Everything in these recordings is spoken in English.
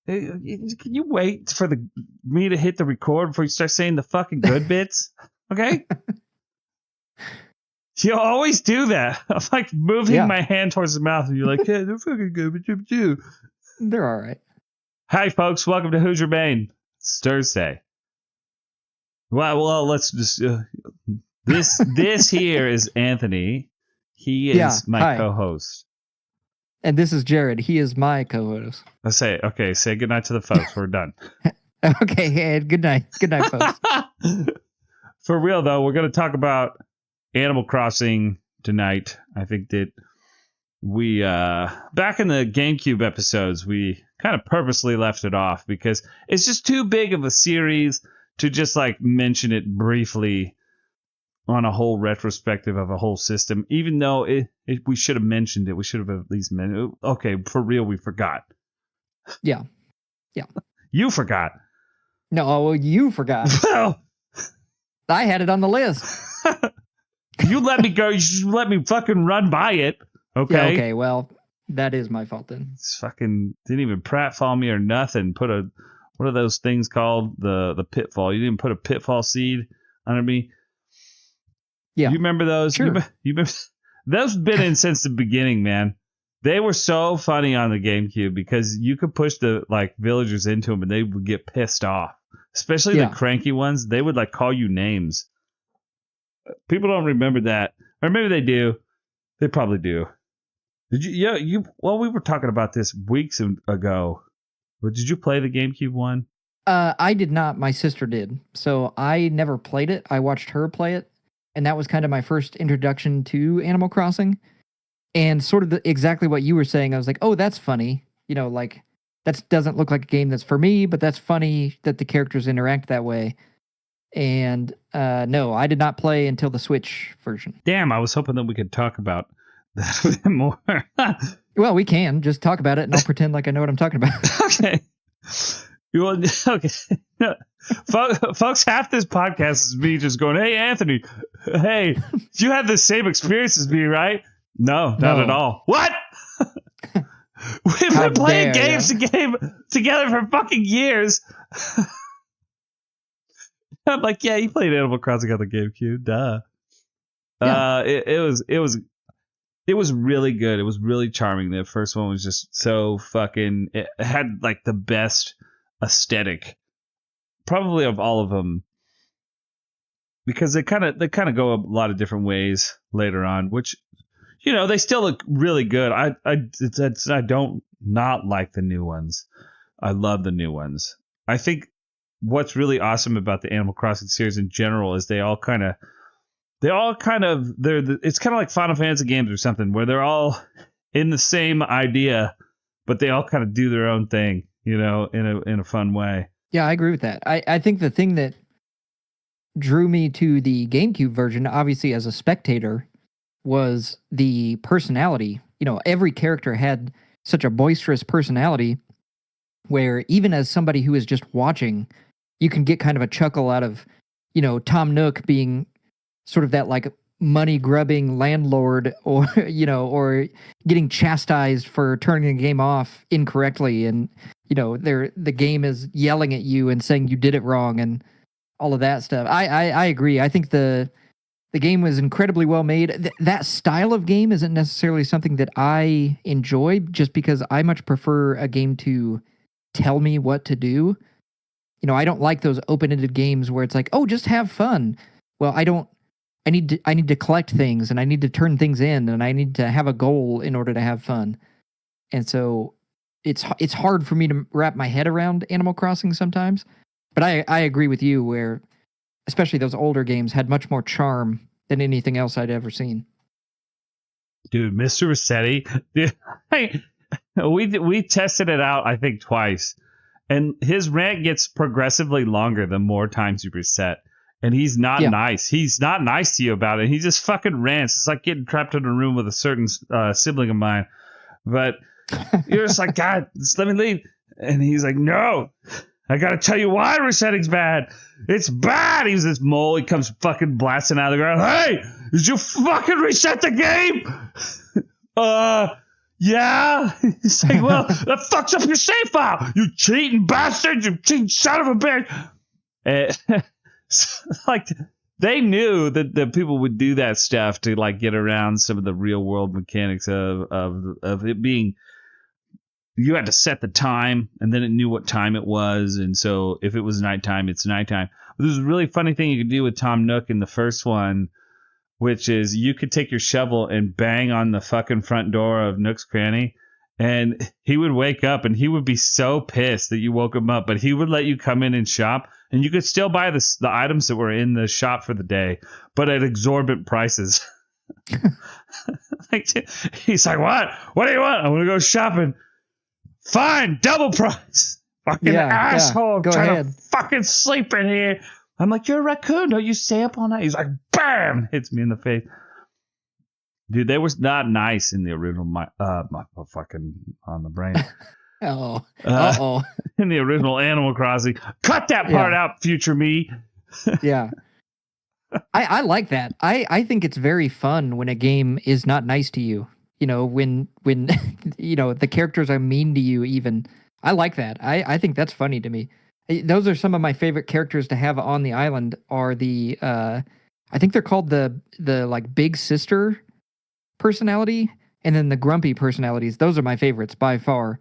Can you wait for me to hit the record before you start saying the fucking good bits? Okay? You always do that. I'm like moving my hand towards the mouth, and you're like, "Yeah, they're fucking good, but you." They're all right. Hi, folks. Welcome to Who's Your Main. It's Thursday. Well, let's just. This here is Anthony. He is my co-host. And this is Jared. He is my co-host. Say goodnight to the folks. We're done. Okay, good night. Good night, folks. For real, though, we're going to talk about Animal Crossing tonight. I think that we, back in the GameCube episodes, we kind of purposely left it off because it's just too big of a series to just like mention it briefly on a whole retrospective of a whole system, even though we should have mentioned it. We should have at least mentioned it. Okay, for real, we forgot. Yeah. You forgot. No, you forgot. Well, I had it on the list. You let me go. You should let me fucking run by it. Okay. Yeah, okay, well, that is my fault then. It's fucking didn't even pratfall me or nothing. What are those things called? The pitfall. You didn't put a pitfall seed under me. Yeah. You remember those? Sure. You remember those have been in since the beginning, man. They were so funny on the GameCube because you could push the like villagers into them and they would get pissed off. Especially the cranky ones. They would like call you names. People don't remember that. Or maybe they do. They probably do. Did you? Yeah, well, we were talking about this weeks ago. But did you play the GameCube one? I did not. My sister did. So I never played it. I watched her play it. And that was kind of my first introduction to Animal Crossing. And sort of exactly what you were saying. I was like, oh, that's funny. You know, like, that doesn't look like a game that's for me, but that's funny that the characters interact that way. And no, I did not play until the Switch version. Damn, I was hoping that we could talk about that a bit more. Well, we can. Just talk about it, and I'll pretend like I know what I'm talking about. Okay. Okay. Folks, half this podcast is me just going, hey, Anthony, hey, you had the same experience as me, right? No, not at all. What? We've been playing games together for fucking years. I'm like, yeah, you played Animal Crossing on the GameCube, duh. Yeah. It was really good. It was really charming. The first one was just so fucking. It had like the best aesthetic, probably of all of them, because they kind of go a lot of different ways later on. Which, you know, they still look really good. I don't not like the new ones. I love the new ones. I think what's really awesome about the Animal Crossing series in general is it's kind of like Final Fantasy games or something where they're all in the same idea, but they all kind of do their own thing, you know, in a fun way. Yeah, I agree with that. I think the thing that drew me to the GameCube version, obviously as a spectator, was the personality. You know, every character had such a boisterous personality where even as somebody who is just watching, you can get kind of a chuckle out of, you know, Tom Nook being sort of that like money grubbing landlord, or, you know, or getting chastised for turning the game off incorrectly. And, you know, the game is yelling at you and saying you did it wrong and all of that stuff. I agree. I think the game was incredibly well made. That style of game isn't necessarily something that I enjoy, just because I much prefer a game to tell me what to do. You know, I don't like those open-ended games where it's like, oh, just have fun. Well, I need to collect things, and I need to turn things in, and I need to have a goal in order to have fun. And so it's hard for me to wrap my head around Animal Crossing sometimes. But I agree with you, where especially those older games had much more charm than anything else I'd ever seen. Dude, Mr. Rossetti, we tested it out, I think, twice. And his rant gets progressively longer the more times you reset. And he's not nice. He's not nice to you about it. He just fucking rants. It's like getting trapped in a room with a certain sibling of mine. But you're just like, God, just let me leave. And he's like, no, I got to tell you why resetting's bad. It's bad. He's this mole. He comes fucking blasting out of the ground. Hey, did you fucking reset the game? Yeah. He's like, well, that fucks up your save file. You cheating bastard. You cheating son of a bitch. And, like, they knew that people would do that stuff to like get around some of the real world mechanics of it being, you had to set the time and then it knew what time it was. And so if it was nighttime, it's nighttime. But there's a really funny thing you could do with Tom Nook in the first one, which is you could take your shovel and bang on the fucking front door of Nook's Cranny, and he would wake up and he would be so pissed that you woke him up, but he would let you come in and shop, and you could still buy the items that were in the shop for the day, but at exorbitant prices. Like, he's like, what do you want? I want to go shopping. Fine, double price. Fucking asshole. Go trying ahead. to fucking sleep in here. I'm like, you're a raccoon. Don't you stay up all night? He's like, bam! Hits me in the face. Dude, they was not nice in the original, my fucking on the brain. Uh-oh. In the original Animal Crossing. Cut that part out, future me. Yeah. I like that. I think it's very fun when a game is not nice to you. You know, when you know, the characters are mean to you even. I like that. I think that's funny to me. Those are some of my favorite characters to have on the island are the I think they're called the like big sister personality and then the grumpy personalities. Those are my favorites by far.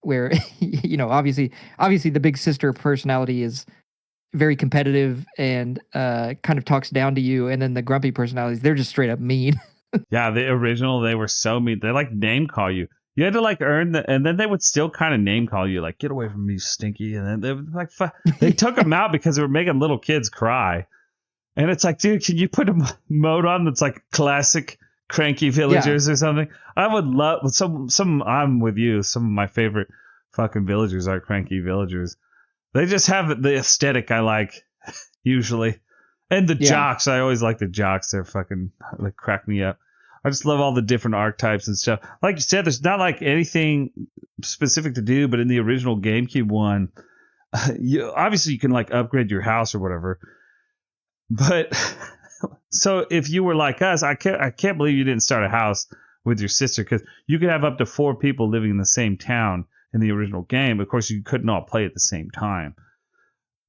Where you know, obviously the big sister personality is very competitive and kind of talks down to you, and then the grumpy personalities, they're just straight up mean. Yeah, the original, they were so mean. They like name call you. You had to like earn and then they would still kind of name call you, like, get away from me, stinky. And then they would like, they took them out because they were making little kids cry. And it's like, dude, can you put a mode on that's like classic cranky villagers or something? I would love some. I'm with you. Some of my favorite fucking villagers are cranky villagers. They just have the aesthetic I like usually. And the jocks, I always like the jocks. They're fucking, they crack me up. I just love all the different archetypes and stuff. Like you said, there's not like anything specific to do, but in the original GameCube one, obviously you can like upgrade your house or whatever. But so if you were like us, I can't believe you didn't start a house with your sister, because you could have up to 4 people living in the same town in the original game. Of course, you couldn't all play at the same time.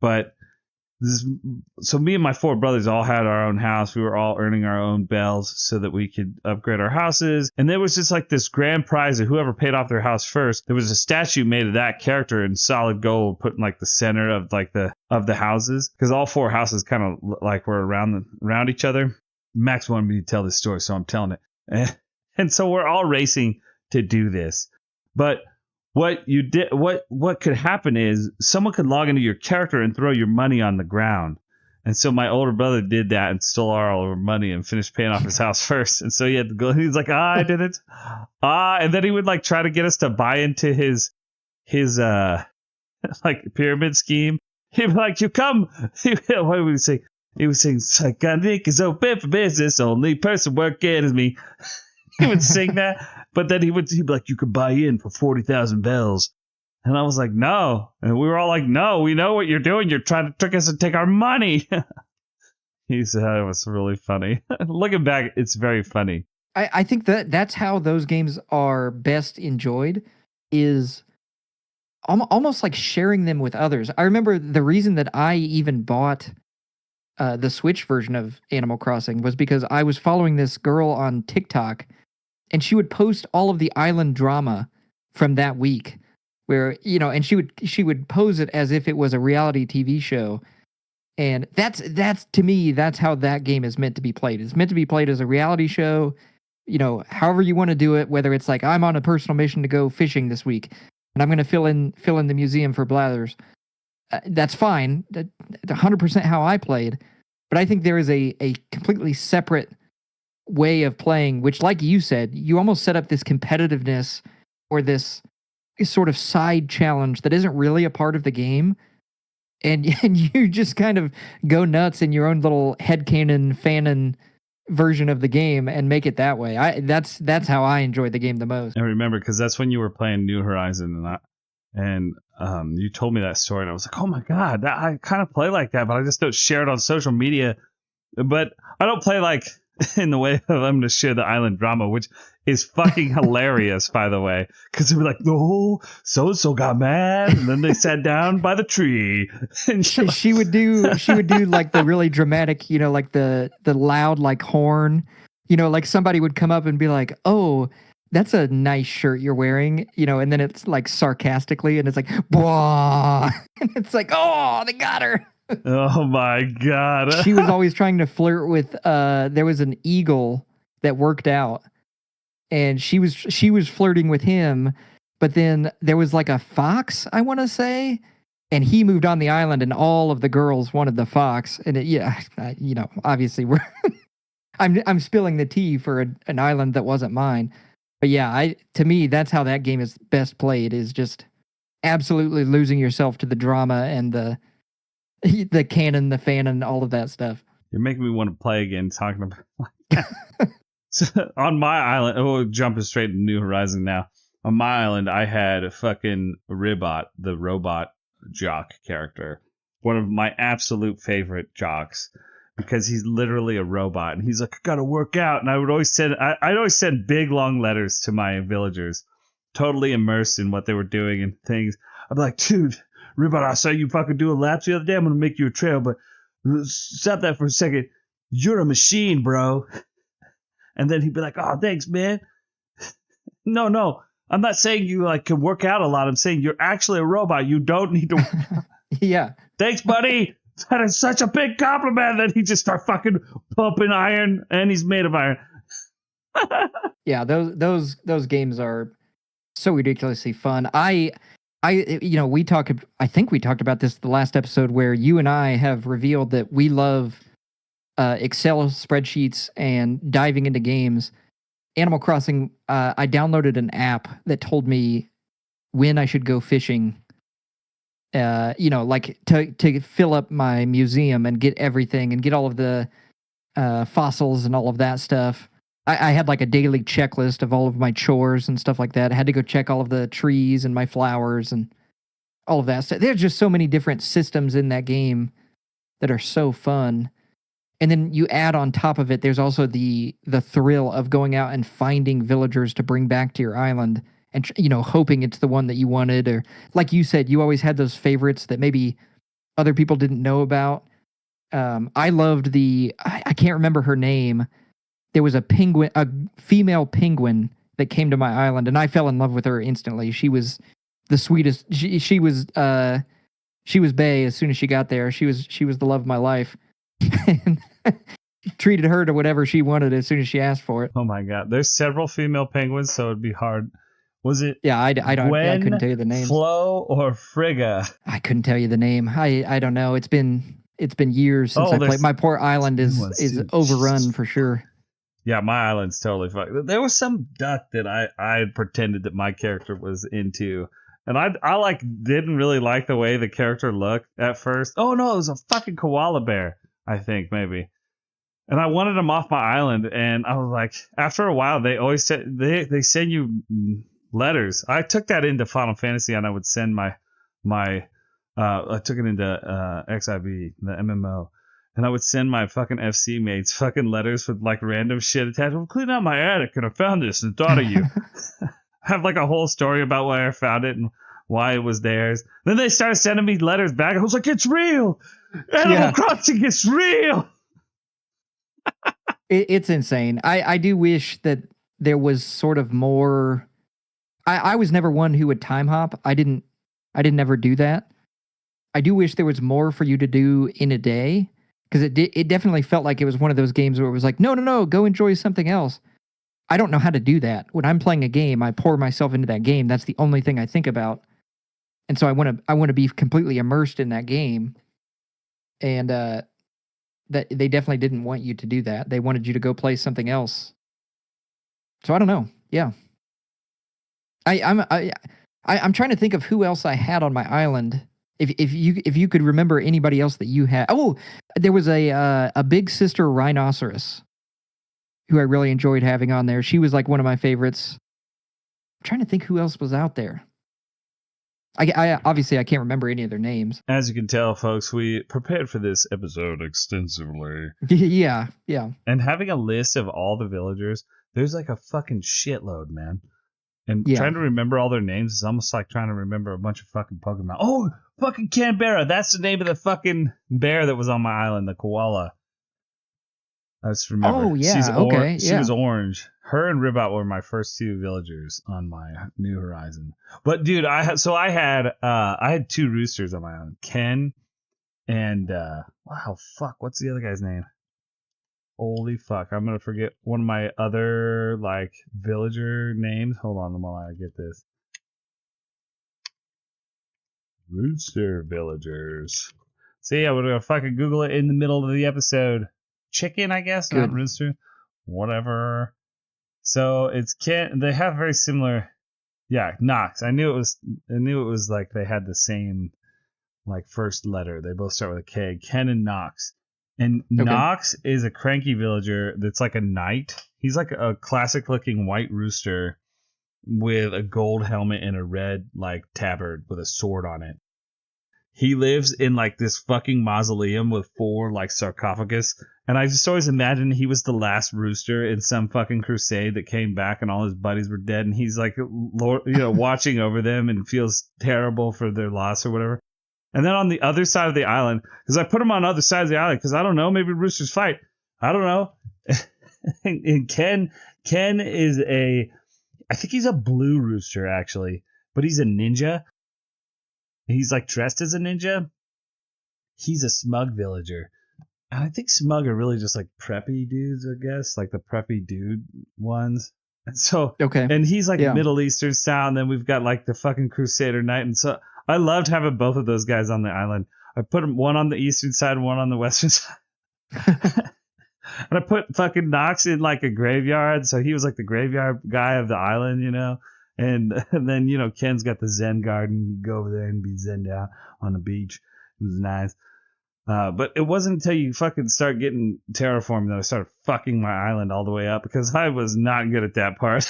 But so me and my 4 brothers all had our own house. We were all earning our own bells so that we could upgrade our houses. And there was just like this grand prize of whoever paid off their house first. There was a statue made of that character in solid gold, put in like the center of like the houses, because all 4 houses kind of like were around each other. Max wanted me to tell this story, so I'm telling it. And so we're all racing to do this, but what could happen is someone could log into your character and throw your money on the ground. And so my older brother did that and stole all our money and finished paying off his house first. And so he had to go. He's like, I did it. And then he would like try to get us to buy into his like pyramid scheme. He'd be like, you come. What would he say? He was saying, Psychotic is open for business. Only person working is me. He would sing that. But then he'd be like, you could buy in for 40,000 bells. And I was like, no. And we were all like, no, we know what you're doing. You're trying to trick us and take our money. He said it was really funny. Looking back, it's very funny. I think that's how those games are best enjoyed, is almost like sharing them with others. I remember the reason that I even bought the Switch version of Animal Crossing was because I was following this girl on TikTok, and she would post all of the island drama from that week, where, you know, and she would pose it as if it was a reality TV show. And that's to me, that's how that game is meant to be played. It's meant to be played as a reality show, you know, however you want to do it, whether it's like, I'm on a personal mission to go fishing this week and I'm going to fill in the museum for Blathers. That's fine. That's 100% how I played. But I think there is a completely separate way of playing, which, like you said, you almost set up this competitiveness or this sort of side challenge that isn't really a part of the game. And you just kind of go nuts in your own little headcanon fanon version of the game and make it that way. That's how I enjoy the game the most. I remember, because that's when you were playing New Horizon, and you told me that story, and I was like, oh my god, I kind of play like that, but I just don't share it on social media. But I don't play like in the way of I'm going to share the island drama, which is fucking hilarious, by the way, because they were like, "Oh, so and so got mad, and then they sat down by the tree." And She would do like the really dramatic, like the loud like horn, like somebody would come up and be like, "Oh, that's a nice shirt you're wearing," and then it's like sarcastically, and it's like, "Blah," and it's like, "Oh, they got her." oh my god, She was always trying to flirt with. There was an eagle that worked out, and she was flirting with him, but then there was like a fox, I want to say, and he moved on the island, and all of the girls wanted the fox, and obviously we're I'm spilling the tea for an island that wasn't mine, but yeah, to me that's how that game is best played, is just absolutely losing yourself to the drama and the canon, the fanon, all of that stuff. you're making me want to play again. Talking about so, on my island, we'll jump straight to New Horizon now. On my island, I had a fucking Ribot, the robot jock character, one of my absolute favorite jocks, because he's literally a robot, and he's like, "I gotta work out," and I'd always send big long letters to my villagers, totally immersed in what they were doing and things. I'd be like, "Dude, Ribot, I saw you fucking do a lap the other day. I'm gonna make you a trail, but stop that for a second. You're a machine, bro." And then he'd be like, "Oh, thanks, man." No. I'm not saying you like can work out a lot. I'm saying you're actually a robot. You don't need to. Yeah. Thanks, buddy. That is such a big compliment. That he just start fucking pumping iron, and he's made of iron. Yeah, those games are so ridiculously fun. I I think we talked about this the last episode, where you and I have revealed that we love Excel spreadsheets and diving into games. Animal Crossing, I downloaded an app that told me when I should go fishing. Like to fill up my museum and get everything and get all of the fossils and all of that stuff. I had like a daily checklist of all of my chores and stuff like that. I had to go check all of the trees and my flowers and all of that stuff. There's just so many different systems in that game that are so fun. And then you add on top of it, there's also the thrill of going out and finding villagers to bring back to your island, and hoping it's the one that you wanted, or like you said, you always had those favorites that maybe other people didn't know about. I loved I can't remember her name. There was a female penguin that came to my island, and I fell in love with her instantly. She was the sweetest. She was bae as soon as she got there. She was the love of my life. And treated her to whatever she wanted as soon as she asked for it. Oh my god, there's several female penguins, so it'd be hard. Was it? Yeah, I couldn't tell you the names. Flo or Frigga? I couldn't tell you the name. I don't know. It's been years since I played. My poor island is overrun for sure. Yeah, my island's totally fucked. There was some duck that I pretended that my character was into, and I like didn't really like the way the character looked at first. Oh no, it was a fucking koala bear, I think maybe. And I wanted him off my island, and I was like, after a while, they always said they send you letters. I took that into Final Fantasy, and I would send my I took it into XIV, the MMO, and I would send my fucking FC mates fucking letters with like random shit attached. I'm cleaning out my attic, and I found this and thought of you. I have like a whole story about where I found it and why it was theirs. Then they started sending me letters back. I was like, it's real. Animal Crossing, it's real. It's insane. I do wish that there was sort of more. I was never one who would time hop. I didn't ever do that. I do wish there was more for you to do in a day, because it definitely felt like it was one of those games where it was like, no, go enjoy something else. I don't know how to do that. When I'm playing a game, I pour myself into that game. That's the only thing I think about, and so I want to be completely immersed in that game. And that they definitely didn't want you to do that. They wanted you to go play something else. So I don't know. Yeah. I'm trying to think of who else I had on my island. If you could remember anybody else that you had. Oh, there was a big sister rhinoceros who I really enjoyed having on there. She was like one of my favorites. I'm trying to think who else was out there. I obviously I can't remember any of their names. As you can tell, folks, we prepared for this episode extensively. Yeah. And having a list of all the villagers, there's like a fucking shitload, man. And Yeah. trying to remember all their names is almost like trying to remember a bunch of fucking Pokemon. Oh, fucking Canberra. That's the name of the fucking bear that was on my island, the koala. I just remember. Oh yeah. Okay. She was orange. Her and Ribot were my first two villagers on my New Horizon. But dude, I had two roosters on my island, Ken and what's the other guy's name? Holy fuck, I'm gonna forget one of my other like villager names. Hold on while I get this. Rooster villagers. See, I would have fucking Google it in the middle of the episode. Chicken, I guess, Good. not rooster. Whatever. So it's Ken. They have very similar. Yeah, Knox. I knew it was like they had the same like first letter. They both start with a K. Ken and Knox. And Knox is a cranky villager that's like a knight. He's like a classic looking white rooster with a gold helmet and a red like tabard with a sword on it. He lives in like this fucking mausoleum with 4 like sarcophagus. And I just always imagined he was the last rooster in some fucking crusade that came back and all his buddies were dead. And he's like, watching over them and feels terrible for their loss or whatever. And then on the other side of the island, because I put him on the other side of the island because I don't know, maybe roosters fight. I don't know. And Ken is I think he's a blue rooster actually, but he's a ninja. He's like dressed as a ninja. He's a smug villager. And I think smug are really just like preppy dudes, I guess, like the preppy dude ones. And so, and he's like Middle Eastern style. And then we've got like the fucking Crusader Knight. And so I loved having both of those guys on the island. I put them one on the eastern side, one on the western side. And I put fucking Knox in like a graveyard. So he was like the graveyard guy of the island, And then, Ken's got the Zen garden. You go over there and be zened out on the beach. It was nice. But it wasn't until you fucking start getting terraformed that I started fucking my island all the way up because I was not good at that part.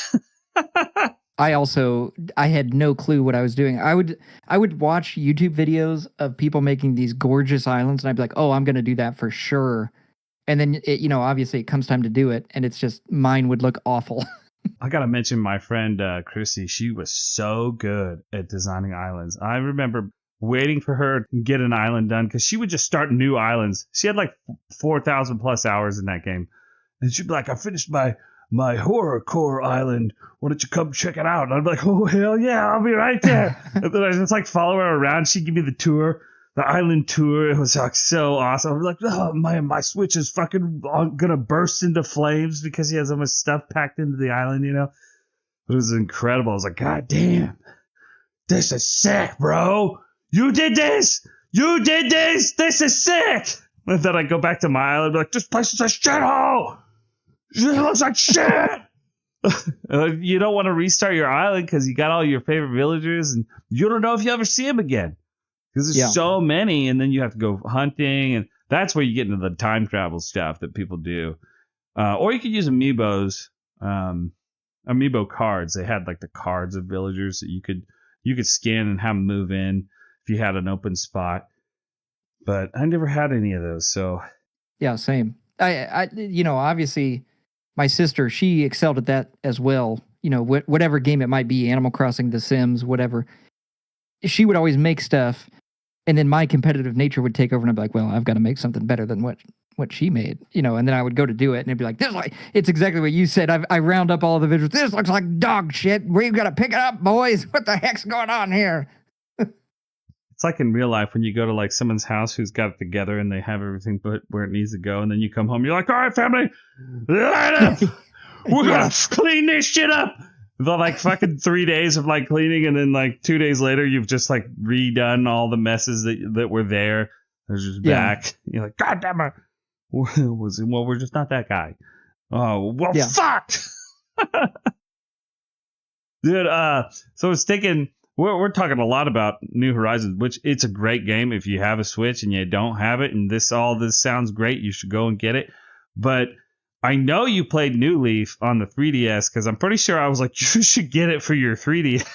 I had no clue what I was doing. I would watch YouTube videos of people making these gorgeous islands and I'd be like, oh, I'm going to do that for sure. And then, obviously it comes time to do it. And it's just, mine would look awful. I got to mention my friend Chrissy. She was so good at designing islands. I remember waiting for her to get an island done because she would just start new islands. She had like 4,000 plus hours in that game. And she'd be like, I finished my horror core island. Why don't you come check it out? And I'd be like, oh, hell yeah, I'll be right there. And then I just like follow her around. She'd give me the tour, the island tour. It was like so awesome. I'm like, oh, my Switch is fucking gonna burst into flames because he has so much stuff packed into the island, But it was incredible. I was like, God damn, this is sick, bro. You did this. This is sick. And then I go back to my island and be like, this place is a shithole. It looks like shit. You don't want to restart your island because you got all your favorite villagers and you don't know if you ever see them again because there's so many, and then you have to go hunting, and that's where you get into the time travel stuff that people do. Or you could use amiibos, amiibo cards. They had like the cards of villagers that you could scan and have them move in if you had an open spot. But I never had any of those, so yeah, same. I obviously my sister, she excelled at that as well. Whatever game it might be, Animal Crossing, The Sims, whatever. She would always make stuff, and then my competitive nature would take over, and I'd be like, well, I've got to make something better than what she made, and then I would go to do it, and it'd be like, it's exactly what you said. I round up all the visuals. This looks like dog shit. We've got to pick it up, boys. What the heck's going on here? It's like in real life when you go to like someone's house who's got it together and they have everything put where it needs to go, and then you come home, you're like, all right, family, line up. We're gonna clean this shit up. The like fucking 3 days of like cleaning, and then like 2 days later, you've just like redone all the messes that were there. They're just back. You're like, God damn it. Well, we're just not that guy. Oh, well, fuck. Dude, so I was thinking, we're talking a lot about New Horizons, which it's a great game. If you have a Switch and you don't have it, and this sounds great, you should go and get it. But I know you played New Leaf on the 3DS because I'm pretty sure I was like, you should get it for your 3DS.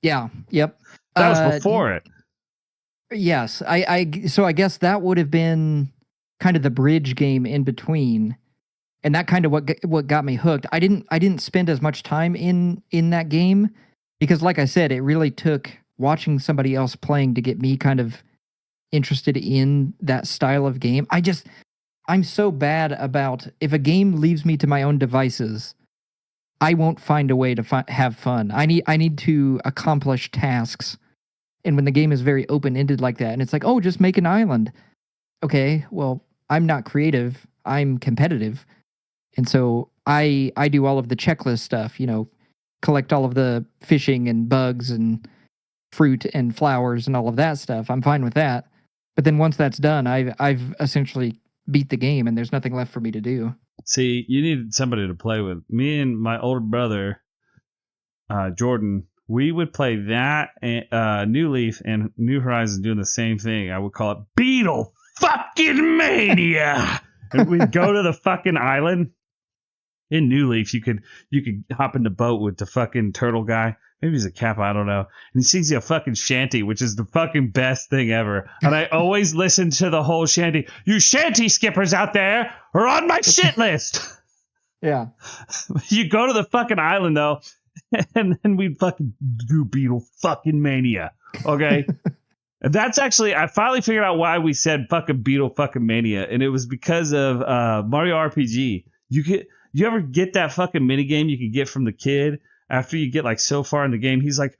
Yeah. Yep. That was before it. Yes, so I guess that would have been kind of the bridge game in between, and that kind of what got me hooked. I didn't spend as much time in that game because, like I said, it really took watching somebody else playing to get me kind of interested in that style of game. I'm so bad about if a game leaves me to my own devices, I won't find a way to have fun. I need to accomplish tasks. And when the game is very open-ended like that, and it's like, oh, just make an island. Okay, well, I'm not creative. I'm competitive. And so I do all of the checklist stuff, collect all of the fishing and bugs and fruit and flowers and all of that stuff. I'm fine with that. But then once that's done, I've essentially beat the game and there's nothing left for me to do. See, you needed somebody to play with. Me and my older brother, Jordan, we would play that New Leaf and New Horizons doing the same thing. I would call it Beetle fucking Mania. And we'd go to the fucking island. In New Leaf, you could hop in the boat with the fucking turtle guy. Maybe he's a Kappa, I don't know. And he sings you a fucking shanty, which is the fucking best thing ever. And I always listen to the whole shanty. You shanty skippers out there are on my shit list. Yeah. You go to the fucking island, though, and then we fucking do Beetle fucking Mania. Okay? And that's actually, I finally figured out why we said fucking Beetle fucking Mania. And it was because of Mario RPG. You ever get that fucking minigame you could get from the kid after you get like so far in the game? He's like,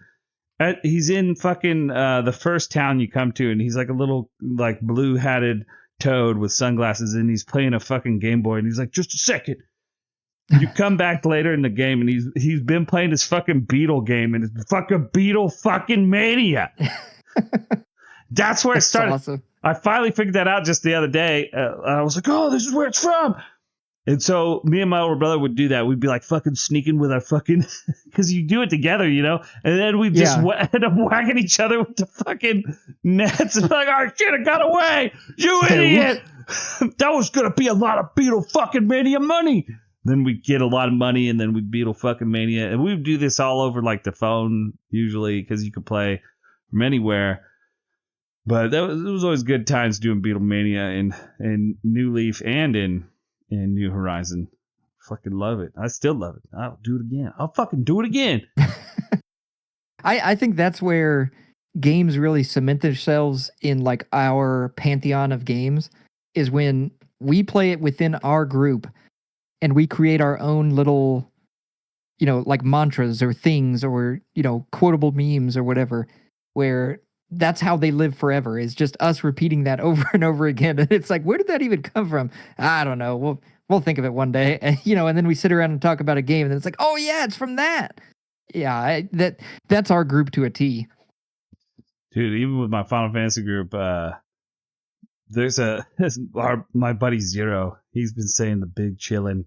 he's in fucking the first town you come to, and he's like a little like blue hatted toad with sunglasses, and he's playing a fucking Game Boy, and he's like, just a second. You come back later in the game, and he's been playing this fucking Beetle game, and it's fucking Beetle fucking Mania. That's where it started. Awesome. I finally figured that out just the other day. I was like, oh, this is where it's from. And so me and my older brother would do that. We'd be like fucking sneaking with our fucking, because you do it together, And then we'd just end up whacking each other with the fucking nets and like, oh shit, I got away. You idiot. That was going to be a lot of Beetle fucking Mania money. Then we'd get a lot of money and then we'd Beetle fucking Mania. And we would do this all over like the phone usually because you could play from anywhere. But it was always good times doing Beetle Mania in New Leaf and in New Horizon. Fucking love it. I still love it. I'll do it again. I'll fucking do it again. I think that's where games really cement themselves in like our pantheon of games is when we play it within our group and we create our own little, like mantras or things or, quotable memes or whatever, where that's how they live forever is just us repeating that over and over again. And it's like, where did that even come from? I don't know. We'll think of it one day, and then we sit around and talk about a game and it's like, oh yeah, it's from that. Yeah. That's our group to a T. Dude, even with my Final Fantasy group, there's my buddy Zero. He's been saying the big chillin',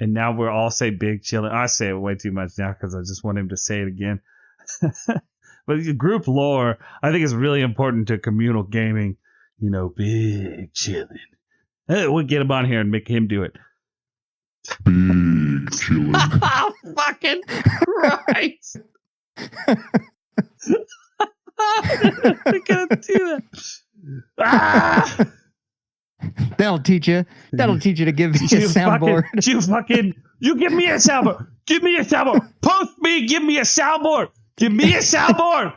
and now we're all say big chillin'. I say it way too much now because I just want him to say it again. But the group lore, I think, is really important to communal gaming. Big chillin'. We'll get him on here and make him do it. Big chillin'. Oh, fucking Christ. I can't do that. Ah! That'll teach you. That'll teach you to give me a soundboard. You give me a soundboard. Give me a soundboard. Post me. Give me a soundboard. Give me a soundboard.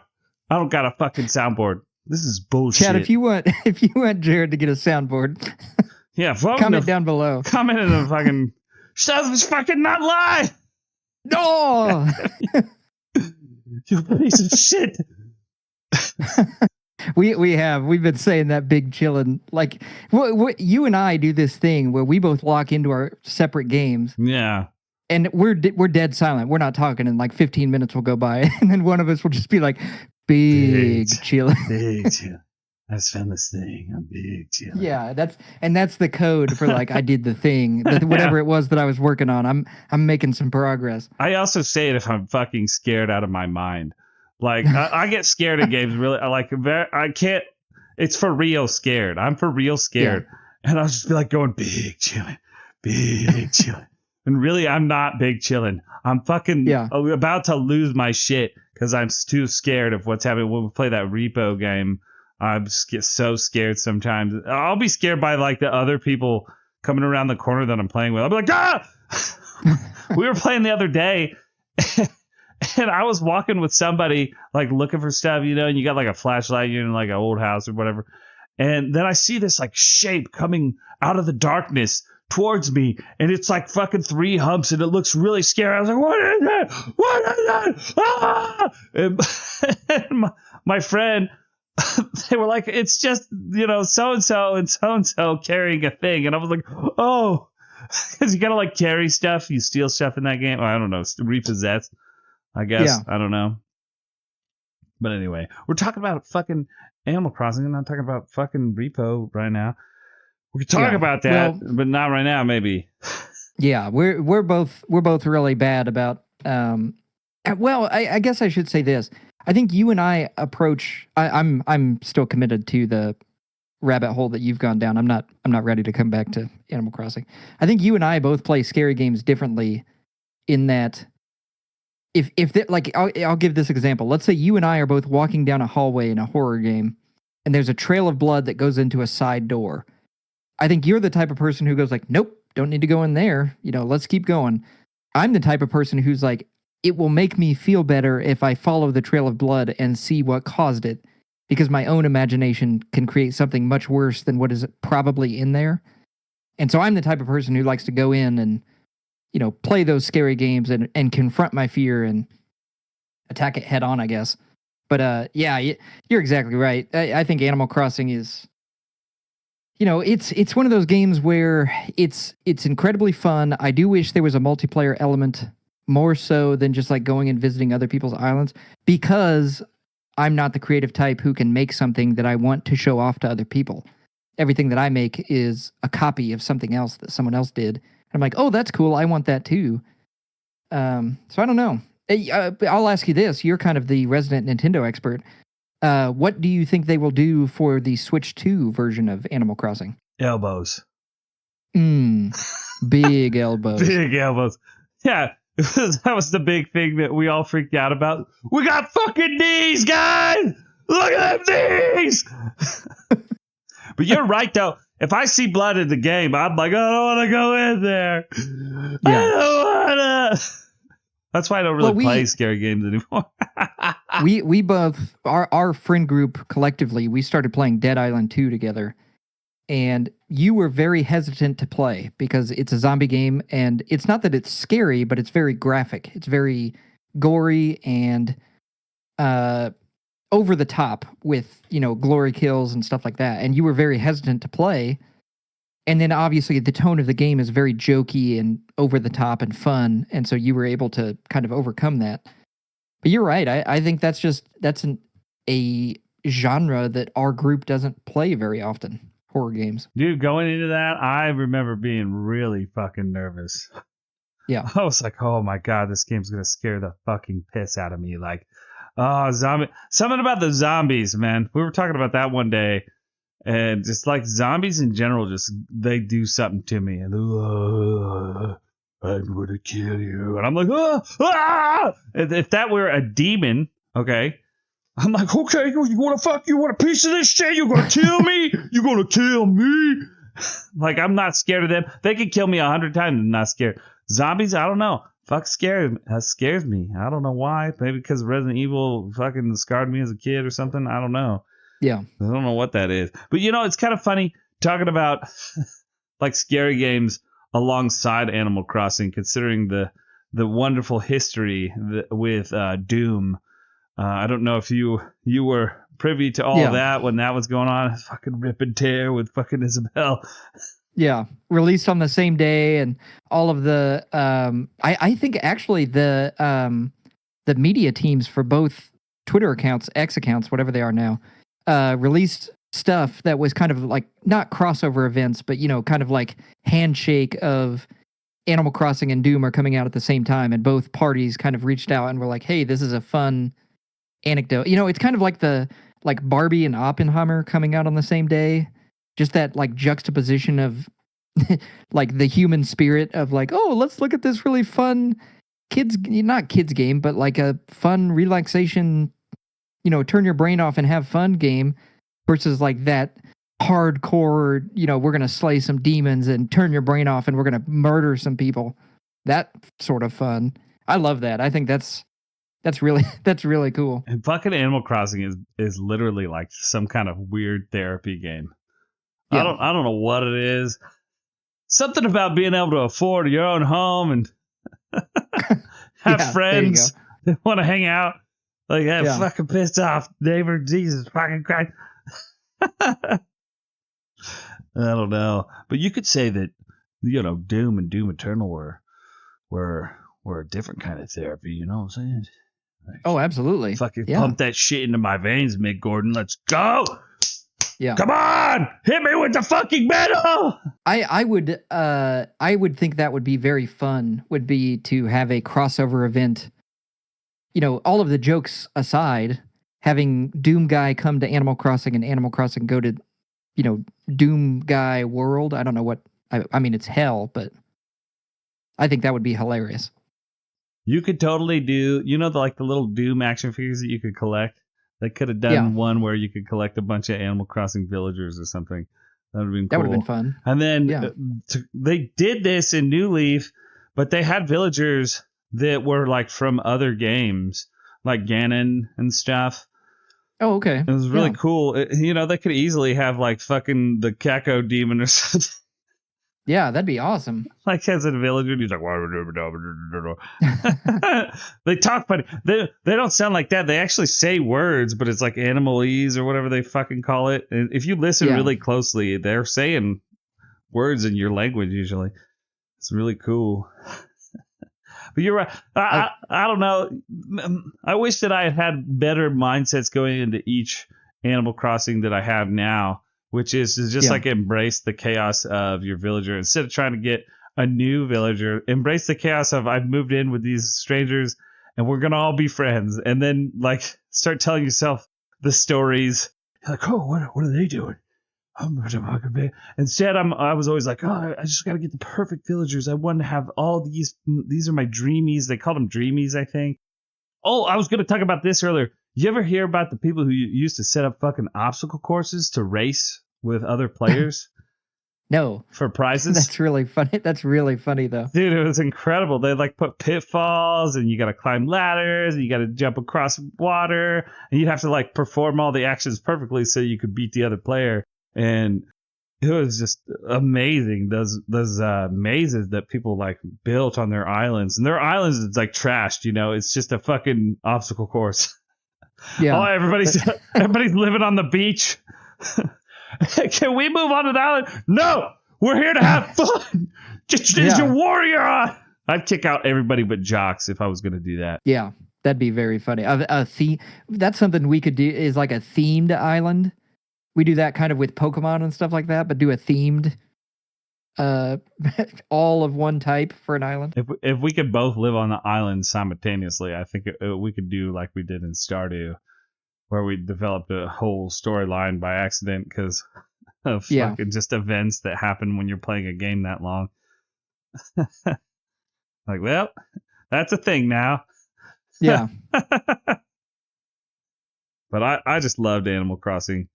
I don't got a fucking soundboard. This is bullshit. Chad, if you want Jared to get a soundboard, yeah, comment down below. Comment in the fucking. Stuff's fucking not live. No. You piece of shit. We've been saying that big chillin'. Like you and I do this thing where we both lock into our separate games. Yeah. And we're dead silent. We're not talking, and like 15 minutes will go by, and then one of us will just be like, big chillin'. Big chillin'. I just found this thing. I'm big chillin'. Yeah, that's the code for like I did the thing. Whatever it was that I was working on. I'm making some progress. I also say it if I'm fucking scared out of my mind. Like I get scared of games. Really, I can't. It's for real scared. I'm for real scared, and I'll just be like going big chillin', big chillin'. And really, I'm not big chillin'. I'm fucking about to lose my shit because I'm too scared of what's happening. When we play that repo game, I just get so scared sometimes. I'll be scared by like the other people coming around the corner that I'm playing with. I'll be like, ah! We were playing the other day, and I was walking with somebody like looking for stuff, you know, and you got like a flashlight, you're in like an old house or whatever. And then I see this like shape coming out of the darkness towards me, and it's like fucking 3 humps, and it looks really scary. I was like, what is it? What is it? Ah! And my friend, they were like, it's just, you know, so-and-so and so-and-so carrying a thing. And I was like, oh, because you got to like carry stuff. You steal stuff in that game. Oh, I don't know. Repossess, I guess. Yeah. I don't know. But anyway, we're talking about fucking Animal Crossing. I'm not talking about fucking Repo right now. We can talk about that, but not right now, maybe. Yeah, we're both really bad about. Well, I guess I should say this. I think you and I approach. I'm still committed to the rabbit hole that you've gone down. I'm not ready to come back to Animal Crossing. I think you and I both play scary games differently. In that, I'll give this example. Let's say you and I are both walking down a hallway in a horror game, and there's a trail of blood that goes into a side door. I think you're the type of person who goes like, nope, don't need to go in there. You know, let's keep going. I'm the type of person who's like, it will make me feel better if I follow the trail of blood and see what caused it, because my own imagination can create something much worse than what is probably in there. And so I'm the type of person who likes to go in and, you know, play those scary games and confront my fear and attack it head on, I guess. But yeah, you're exactly right. I think Animal Crossing is, you know, it's one of those games where it's incredibly fun. I do wish there was a multiplayer element more so than just like going and visiting other people's islands, because I'm not the creative type who can make something that I want to show off to other people. Everything that I make is a copy of something else that someone else did. I'm like, oh, that's cool. I want that too. So I don't know. I'll ask you this. You're kind of the resident Nintendo expert. What do you think they will do for the Switch 2 version of Animal Crossing? Elbows. Big elbows. Big elbows. Yeah, that was the big thing that we all freaked out about. We got fucking knees, guys! Look at them knees! But you're right, though. If I see blood in the game, I'm like, I don't want to go in there. Yeah. I don't want to. That's why I don't really play scary games anymore. we both, our friend group collectively, we started playing Dead Island 2 together. And you were very hesitant to play because it's a zombie game, and it's not that it's scary, but it's very graphic. It's very gory and over the top with, you know, glory kills and stuff like that. And you were very hesitant to play. And then obviously the tone of the game is very jokey and over the top and fun. And so you were able to kind of overcome that. But you're right. I think that's a genre that our group doesn't play very often. Horror games. Dude, going into that, I remember being really fucking nervous. Yeah. I was like, oh my God, this game's going to scare the fucking piss out of me. Like, oh, zombie. Something about the zombies, man. We were talking about that one day. And just like zombies in general, just they do something to me. And I'm going to kill you. And I'm like, ah! If that were a demon, okay. I'm like, okay, you want to fuck? You want a piece of this shit? You gonna kill me? You gonna kill me? Like, I'm not scared of them. They could kill me 100 times and not scared. Zombies, I don't know. Fuck scared. That scares me. I don't know why. Maybe because Resident Evil fucking scarred me as a kid or something. I don't know. Yeah. I don't know what that is. But you know, it's kind of funny talking about like scary games alongside Animal Crossing, considering the wonderful history with Doom. I don't know if you were privy to all that when that was going on. Fucking rip and tear with fucking Isabel. Yeah, released on the same day, and all of the I think actually the media teams for both Twitter accounts, X accounts, whatever they are now, released stuff that was kind of like not crossover events, but you know, kind of like handshake of Animal Crossing and Doom are coming out at the same time, and both parties kind of reached out and were like, "Hey, this is a fun anecdote." You know, it's kind of like like Barbie and Oppenheimer coming out on the same day. Just that like juxtaposition of like the human spirit of like, oh, let's look at this really fun not kids game, but like a fun relaxation, turn your brain off and have fun game versus like that hardcore, we're going to slay some demons and turn your brain off and we're going to murder some people. That sort of fun. I love that. I think that's really that's really cool. And fucking Animal Crossing is literally like some kind of weird therapy game. Yeah. I don't know what it is. Something about being able to afford your own home and have friends that want to hang out. Like, hey, fucking pissed off neighbor, Jesus fucking Christ. I don't know, but you could say that Doom and Doom Eternal were a different kind of therapy. You know what I'm saying? Like, oh, absolutely. Fucking pump that shit into my veins, Mick Gordon. Let's go. Yeah. Come on, hit me with the fucking metal. I would think that would be very fun. Would be to have a crossover event. All of the jokes aside, having Doom Guy come to Animal Crossing and Animal Crossing go to, Doom Guy World. I don't know what. I mean, it's hell, but I think that would be hilarious. You could totally do, the little Doom action figures that you could collect. They could have done one where you could collect a bunch of Animal Crossing villagers or something. That would have been cool. That would have been fun. And then they did this in New Leaf, but they had villagers that were like from other games, like Ganon and stuff. Oh, okay. It was really cool. They could easily have like fucking the Kako demon or something. Yeah, that'd be awesome. Like as a villager, he's like, they talk funny. They don't sound like that. They actually say words, but it's like animalese or whatever they fucking call it. And if you listen really closely, they're saying words in your language usually. It's really cool. But you're right. I don't know. I wish that I had better mindsets going into each Animal Crossing that I have now. Which is just like embrace the chaos of your villager. Instead of trying to get a new villager, embrace the chaos of I've moved in with these strangers and we're going to all be friends. And then like start telling yourself the stories. Like, oh, what are they doing? Instead, I was always like, oh, I just got to get the perfect villagers. I want to have all these are my dreamies. They called them dreamies, I think. Oh, I was going to talk about this earlier. You ever hear about the people who used to set up fucking obstacle courses to race with other players? No. For prizes? That's really funny. That's really funny, though. Dude, it was incredible. They like put pitfalls and you got to climb ladders and you got to jump across water and you'd have to like perform all the actions perfectly so you could beat the other player. And it was just amazing. Those mazes that people like built on their islands. And their islands is like trashed, It's just a fucking obstacle course. Yeah. Oh, everybody's living on the beach. Can we move on to the island? No, we're here to have fun. Just your warrior on. I'd kick out everybody but Jocks if I was going to do that. Yeah, that'd be very funny. That's something we could do is like a themed island. We do that kind of with Pokemon and stuff like that, but do a themed all of one type for an island. If we could both live on the island simultaneously, I think we could do like we did in Stardew, where we developed a whole storyline by accident because of fucking just events that happen when you're playing a game that long. Like, well, that's a thing now. Yeah. But I just loved Animal Crossing.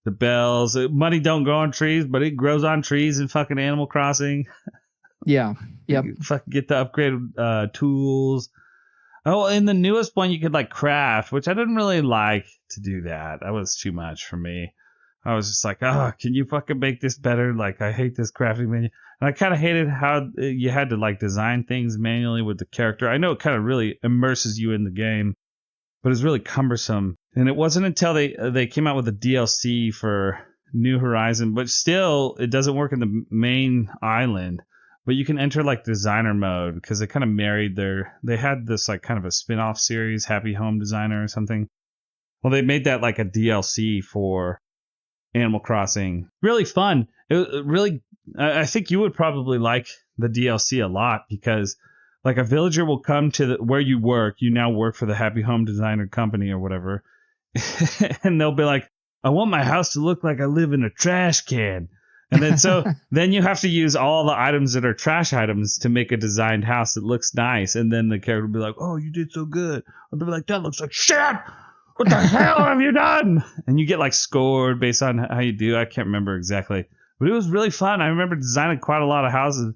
The bells, money don't grow on trees, but it grows on trees in fucking Animal Crossing. Yeah. Yep. You fucking get the upgraded tools. Oh, in the newest one, you could like craft, which I didn't really like to do that. That was too much for me. I was just like, oh, can you fucking make this better? Like, I hate this crafting menu. And I kind of hated how you had to like design things manually with the character. I know it kind of really immerses you in the game, but it's really cumbersome. And it wasn't until they came out with a DLC for New Horizon, but still it doesn't work in the main island. But you can enter like designer mode because they kind of married they had this like kind of a spin-off series, Happy Home Designer or something. Well, they made that like a DLC for Animal Crossing. Really fun. It really, I think you would probably like the DLC a lot because like a villager will come to where you work. You now work for the Happy Home Designer company or whatever. And they'll be like, I want my house to look like I live in a trash can. And then then you have to use all the items that are trash items to make a designed house that looks nice. And then the character will be like, "Oh, you did so good." I'll be like, "That looks like shit. What the hell have you done?" And you get like scored based on how you do. I can't remember exactly, but it was really fun. I remember designing quite a lot of houses,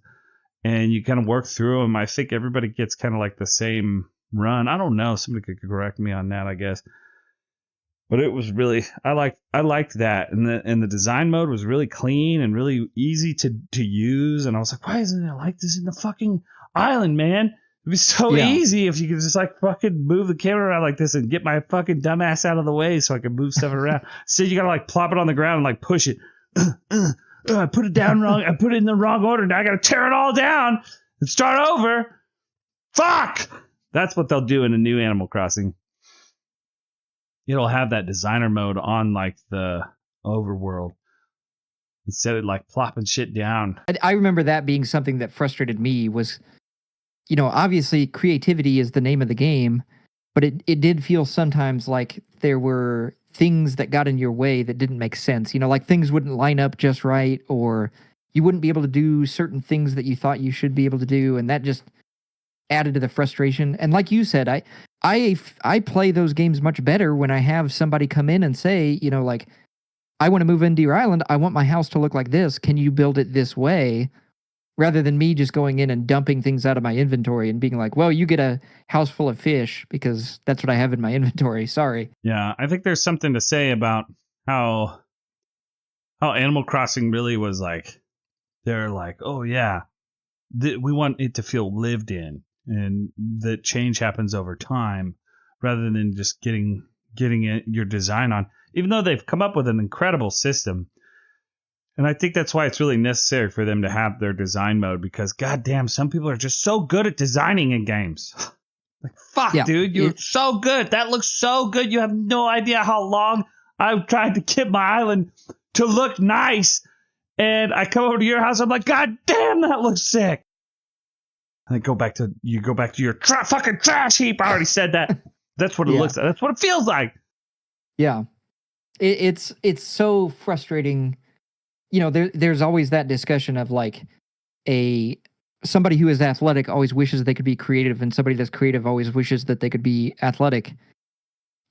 and you kind of work through them. I think everybody gets kind of like the same run. I don't know. Somebody could correct me on that, I guess. But it was really I liked that, and the design mode was really clean and really easy to use. And I was like, why isn't it like this in the fucking island, man? It'd be so easy if you could just like fucking move the camera around like this and get my fucking dumbass out of the way so I could move stuff around. So you gotta like plop it on the ground and like push it. I put it down wrong. I put it in the wrong order. Now I gotta tear it all down and start over. Fuck! That's what they'll do in a new Animal Crossing. It'll have that designer mode on like the overworld instead of like plopping shit down. I remember that being something that frustrated me was, obviously creativity is the name of the game, but it did feel sometimes like there were things that got in your way that didn't make sense. Like things wouldn't line up just right, or you wouldn't be able to do certain things that you thought you should be able to do, and that just added to the frustration. And like you said, I play those games much better when I have somebody come in and say, like, I want to move into your island. I want my house to look like this. Can you build it this way? Rather than me just going in and dumping things out of my inventory and being like, well, you get a house full of fish because that's what I have in my inventory. Sorry. Yeah, I think there's something to say about how Animal Crossing really was like, they're like, oh yeah, we want it to feel lived in, and that change happens over time rather than just getting your design on. Even though they've come up with an incredible system, and I think that's why it's really necessary for them to have their design mode, because goddamn, some people are just so good at designing in games. Like, fuck, dude, you're so good. That looks so good. You have no idea how long I've tried to get my island to look nice, and I come over to your house. I'm like, god damn, that looks sick. And go back to your fucking trash heap. I already said that. That's what it looks like. That's what it feels like. Yeah, it's so frustrating. There's always that discussion of like somebody who is athletic always wishes they could be creative, and somebody that's creative always wishes that they could be athletic.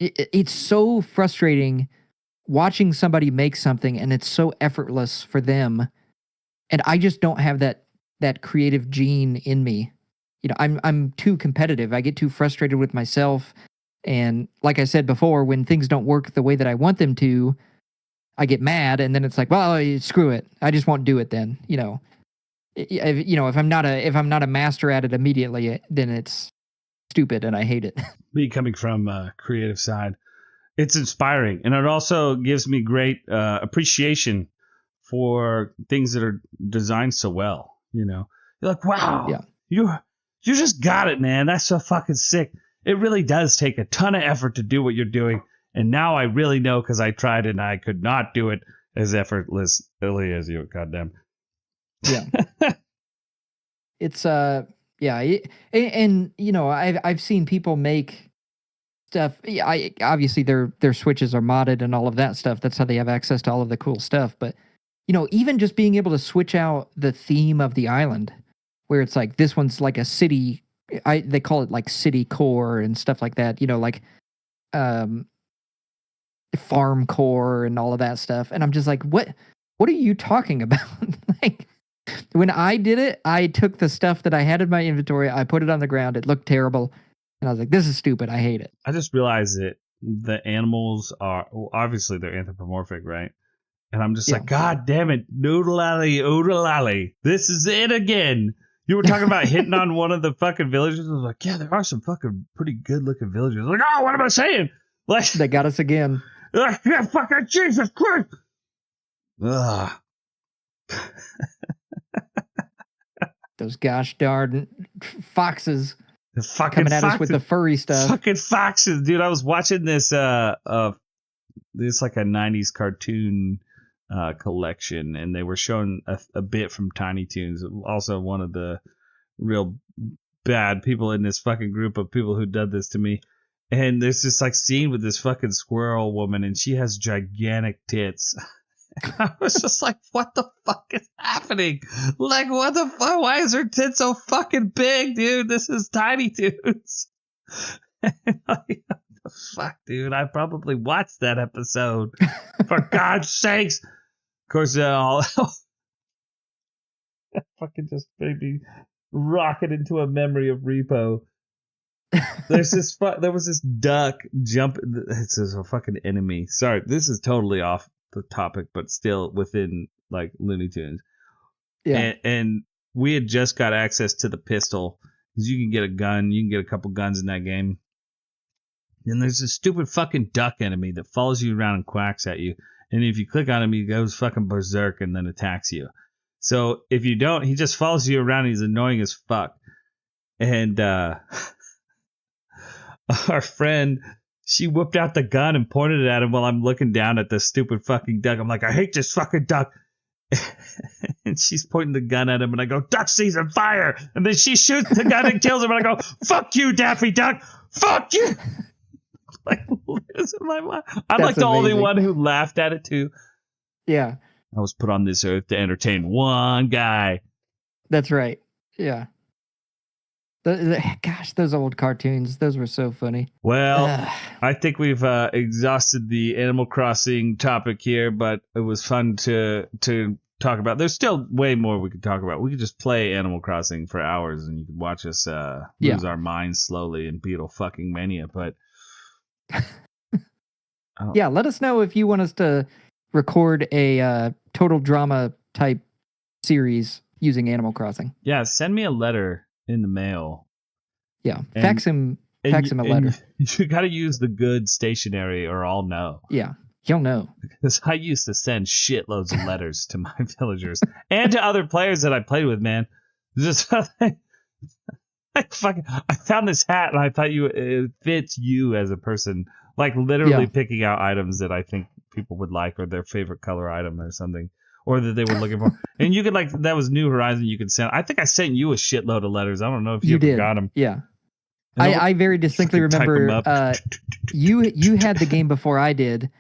It's so frustrating watching somebody make something and it's so effortless for them, and I just don't have that creative gene in me. I'm too competitive. I get too frustrated with myself, and like I said before, when things don't work the way that I want them to, I get mad, and then it's like, well, screw it. I just won't do it then. If I'm not a master at it immediately, then it's stupid and I hate it. Me coming from a creative side, it's inspiring, and it also gives me great appreciation for things that are designed so well. You're like, wow, you just got it, man. That's so fucking sick. It really does take a ton of effort to do what you're doing. And now I really know, because I tried and I could not do it as effortlessly as you. Goddamn. Yeah. It's and I've seen people make stuff. Obviously their switches are modded and all of that stuff. That's how they have access to all of the cool stuff. But even just being able to switch out the theme of the island, where it's like this one's like a city. They call it like city core and stuff like that. Like farm core and all of that stuff. And I'm just like, what are you talking about? Like, when I did it, I took the stuff that I had in my inventory, I put it on the ground, it looked terrible, and I was like, this is stupid, I hate it. I just realized that the animals are, obviously they're anthropomorphic, right? And I'm just like, god damn it, noodle-lally, oodle-lally, this is it again. You were talking about hitting on one of the fucking villagers. I was like, yeah, there are some fucking pretty good-looking villagers. I was like, oh, what am I saying? Like, they got us again. Yeah, fucking Jesus Christ! Ugh. Those gosh darn foxes coming at us with the furry stuff. Fucking foxes, dude. I was watching this this like a 90s cartoon collection, and they were showing a bit from Tiny Toons. Also one of the real bad people in this fucking group of people who did this to me. And there's this like scene with this fucking squirrel woman, and she has gigantic tits. I was just like, what the fuck is happening? Like, what the fuck? Why is her tit so fucking big, dude? This is Tiny Toons. What the fuck, dude? I probably watched that episode. For God's sakes. Of course, all fucking just maybe rocket into a memory of Repo. There was this duck jump. This is a fucking enemy. Sorry, this is totally off the topic, but still within like Looney Tunes. Yeah. And we had just got access to the pistol because you can get a gun. You can get a couple guns in that game. And there's this stupid fucking duck enemy that follows you around and quacks at you. And if you click on him, he goes fucking berserk and then attacks you. So if you don't, he just follows you around. And he's annoying as fuck. And our friend, she whipped out the gun and pointed it at him while I'm looking down at this stupid fucking duck. I'm like, I hate this fucking duck. And she's pointing the gun at him, and I go, duck season, fire! And then she shoots the gun and kills him, and I go, fuck you, Daffy Duck! Fuck you! Like, losing my mind. I'm like the only one who laughed at it, too. Yeah. I was put on this earth to entertain one guy. That's right. Yeah. Gosh, those old cartoons, those were so funny. Well, I think we've exhausted the Animal Crossing topic here, but it was fun to talk about. There's still way more we could talk about. We could just play Animal Crossing for hours, and you could watch us lose our minds slowly in Beetle fucking mania. But yeah, let us know if you want us to record a total drama type series using Animal Crossing. Yeah, send me a letter in the mail. Yeah, fax him a letter. You got to use the good stationery, or I'll know. Yeah, he'll know. Because I used to send shitloads of letters to my villagers and to other players that I played with. Man, just I found this hat and I thought it fits you as a person. Like literally picking out items that I think people would like, or their favorite color item, or something. Or that they were looking for. And you could that was New Horizon, you could send. I think I sent you a shitload of letters. I don't know if you ever got them. Yeah. I very distinctly remember you had the game before I did,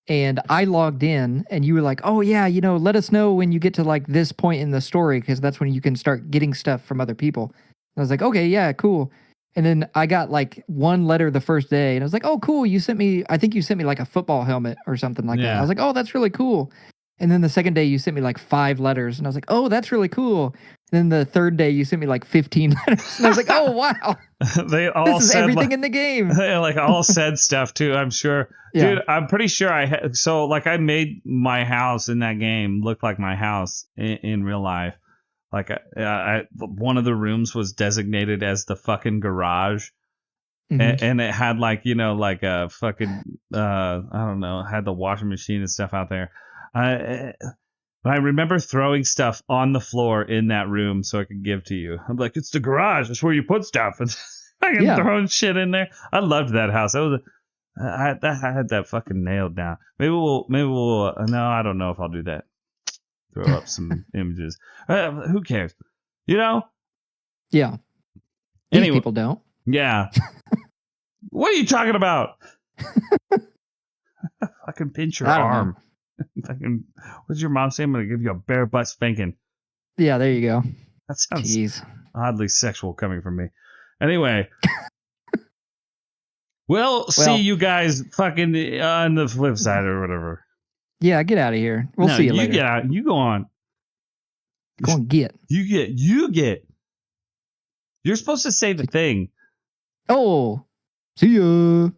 and I logged in, and you were like, oh yeah, let us know when you get to like this point in the story, because that's when you can start getting stuff from other people. And I was like, okay, yeah, cool. And then I got like one letter the first day, and I was like, oh cool, I think you sent me like a football helmet or something like that. I was like, oh, that's really cool. And then the second day you sent me like 5 letters, and I was like, oh, that's really cool. And then the third day you sent me like 15 letters, and I was like, oh wow, they all this is said everything in the game. They all said stuff too. I'm sure, dude. I'm pretty sure I made my house in that game look like my house in real life. Like one of the rooms was designated as the fucking garage. And it had like a fucking I don't know, had the washing machine and stuff out there. I remember throwing stuff on the floor in that room so I could give to you. I'm like, it's the garage. It's where you put stuff. And I can throw shit in there. I loved that house. I had that fucking nailed down. Maybe we'll. No, I don't know if I'll do that. Throw up some images. Who cares? Yeah. These people don't. Yeah. What are you talking about? I can pinch your arm. What's your mom say? I'm going to give you a bare butt spanking. Yeah, there you go. That sounds oddly sexual coming from me. Anyway. We'll see you guys fucking on the flip side or whatever. Yeah, get out of here. We'll see you later. You get out. You go on. Go and get. You get. You're supposed to say the thing. Oh, see ya.